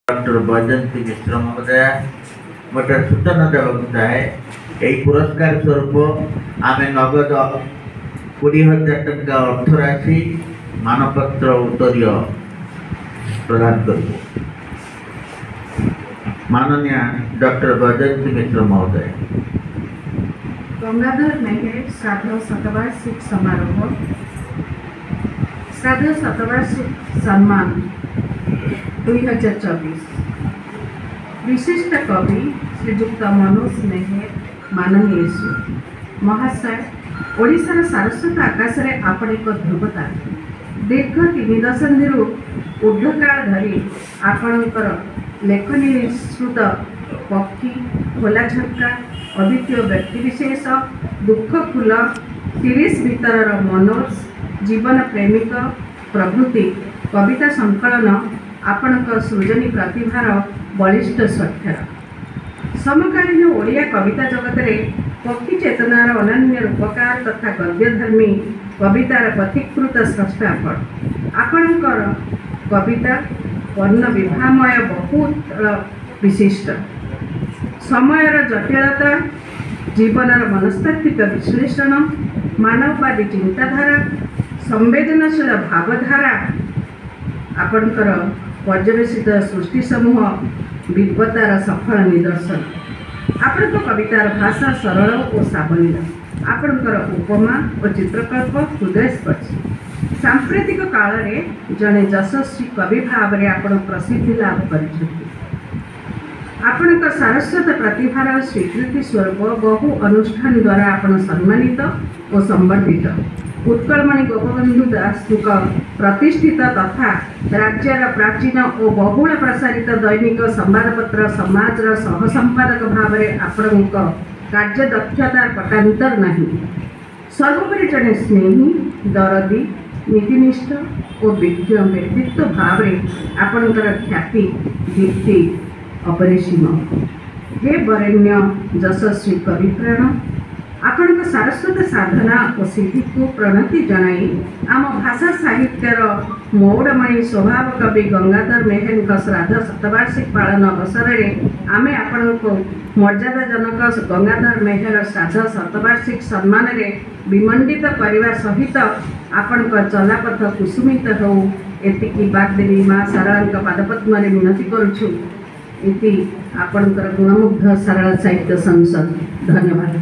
Doctor Vaijayanti मिश्र महोदया गोटे सूचना देवाक चाहे यही पुरस्कार स्वरूप आम नगद 20,000 टंका अर्थराशि मानपत्र उत्तरीय प्रदान करूँ। माननीय डॉक्टर वैजयंती मिश्र महोदय। गंगाधर मेहर श्राद्ध शतवार्षिक समारोह श्राद्ध शतवार्षिक सम्मान 2024 विशिष्ट कवि श्रीजुक्त मनोज मेहर माननीय श्री महाशय ओडिशार सारस्वत आकाश में आपण एक ध्रुवता दीर्घ 3 दशंधि ऊर्ध्वकाल धरी आपणकर लेखनी निःसृत पक्षी खोला झटका अद्वितीय व्यक्तिविशेष दुख फूल 30 भीतर मनोज जीवन प्रेमिक प्रभृति कविता संकलन आपणक सृजनी प्रतिभार बलिष्ठ स्वाक्षर समकालीन ओडिया कविता जगत में पक्षी चेतनार अनन्य रूपकार तथा गद्यधर्मी कवितार पथिकृत स्रष्टाफल आपणकर कविता वर्ण विभामय बहुत विशिष्ट समयर जटिलता जीवनर मनस्तात्विक विश्लेषण मानववादी चिंताधारा संवेदनशील भावधारा आपणकर पर्यवेसित सृष्टि समूह विद्वतार सफल निदर्शन आपण कवितार भाषा सरल और सावलील आपणकर उपमा और चित्रकल्प हृदयस्पर्शी सांप्रतिक काल में जड़े यशस्वी कवि भाव में आपण प्रसिद्धि लाभ कर सारस्वत प्रतिभार स्वीकृति स्वरूप बहु अनुष्ठान द्वारा आपण सम्मानित और संवर्धित उत्कलमणि गोपबंधु दास प्रतिष्ठित तथा राज्यर प्राचीन और बहुल प्रसारित दैनिक संवादपत्र समाजर सहसंपादक भाव में आपण कार्य दक्षतार पटान्तर नहीं सर्वोपरि जड़े स्नेही दरदी नीतिनिष्ठ और विज्ञ व्यक्तित्व भाव में आपणकर ख्याति दीप्ति अपरिसीम हे वरेण्य यशस्वी कविप्राण आपण सारस्वत साधना और सिद्धि को प्रणति जनाई आम भाषा साहित्यर मौड़मणि स्वभाव कवि गंगाधर मेहर श्राद्ध शतवार्षिक पालन अवसर में आम आपण को मर्यादाजनक गंगाधर मेहर श्राद्ध शतवार्षिक सम्मान में विमंडित करने सहित आपण चलापथ कुसुमित हो एतिकी बागदेवी माँ सारला पादपद्म मिनती करुछु इति आपणकर गुणमुग्ध सारला साहित्य संसद। धन्यवाद।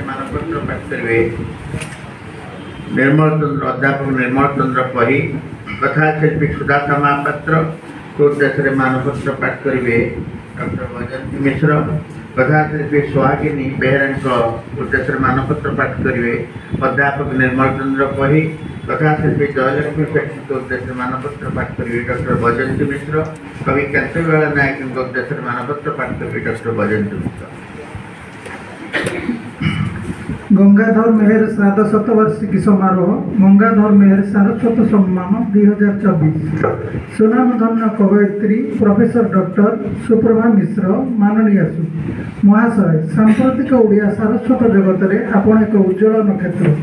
मानपत्र पाठ करेंगे निर्मल चंद्र अध्यापक निर्मल चंद्र पही कथाशिल्पी सुधाता महापात्र को उद्देश्य मानपत्र पाठ करेंगे डॉक्टर वैजयंती मिश्र कथाशिल्पी सुहागिनी बेहरा उद्देश्य मानपत्र पाठ करेंगे अध्यापक निर्मल चंद्र पही कथाशिल्पी जयलक्ष्मी सेठी के उद्देश्य मानपत्र पाठ करेंगे डॉक्टर वैजयंती मिश्र कवि कांतिबाला नायक के उद्देश्य मानपत्र पाठ करेंगे डॉक्टर वैजयंती मिश्र। गंगाधर मेहर श्राद्ध शतवार्षिकी समारोह गंगाधर मेहर सारस्वत सम्मान 2024 सुनामधन्य कवयित्री प्रोफेसर डॉक्टर सुप्रभा मिश्र माननीय महाशय सांप्रतिक ओडिया सारस्वत जगत में आपण एक उज्ज्वल नक्षत्र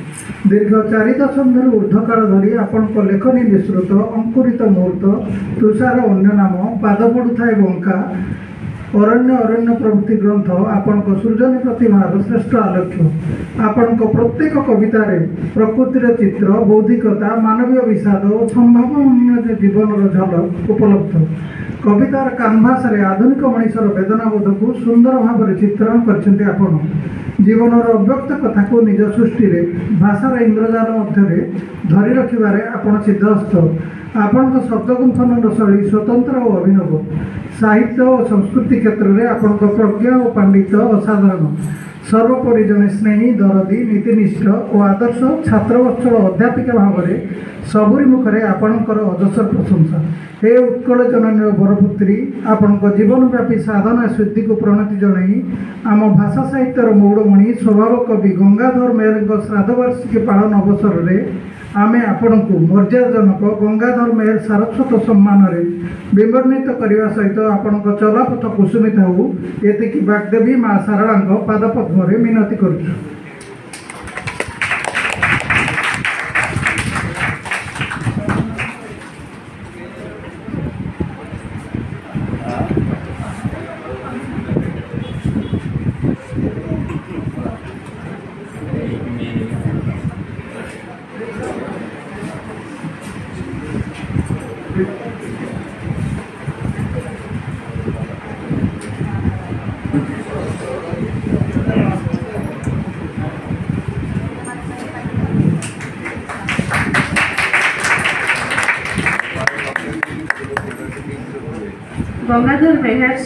दीर्घ 4 दशंधि ऊर्ध्वकाल धरी आपण लेखनी विस्तृत अंकुरित मुहूर्त तुषार अन्य नाम पाद पड़ुए बंका अरण्य अरण्य प्रवृत्ति ग्रंथ आपण सृजनी प्रतिमार श्रेष्ठ आलोक्य आपण प्रत्येक कवितार प्रकृतिर चित्र बौद्धिकता मानवीय विषाद और संभावना जीवन झलक उपलब्ध कवितार कानभास आधुनिक मनीषर वेदनाबोध को सुंदर भाव में चित्रण कर जीवन अव्यक्त कथा को निज सृष्टि भाषार इंद्रजाल मध्य धरी रखिबारे आपण सिद्धहस्त आपण शब्दगुंफन शैली स्वतंत्र और अभिनव साहित्य और संस्कृति क्षेत्र में आपण प्रज्ञा और पांडित्य असाधारण सर्वोपरि जने स्नेही दरदी नीतिनिष्ठ और आदर्श छात्रवत्सल अध्यापिका भाव में सबुरी मुखरे आपणकर अजस्र प्रशंसा हे उत्कल जननी बरपुत्री आपण जीवनव्यापी साधना सिद्धि को प्रणति जन आम भाषा साहित्यर मौड़मणि स्वभाव कवि गंगाधर मेहर श्राद्धवार्षिकी पालन अवसर में आमे आपण को मर्यादाजनक गंगाधर मेहर सारस्वत सम्मान विवर्णित करने सहित आपण चलापथ कुसुमित हो ये बागदेवी माँ शारदा पादपद्म मिनती करुछु। गंगाधर मेहर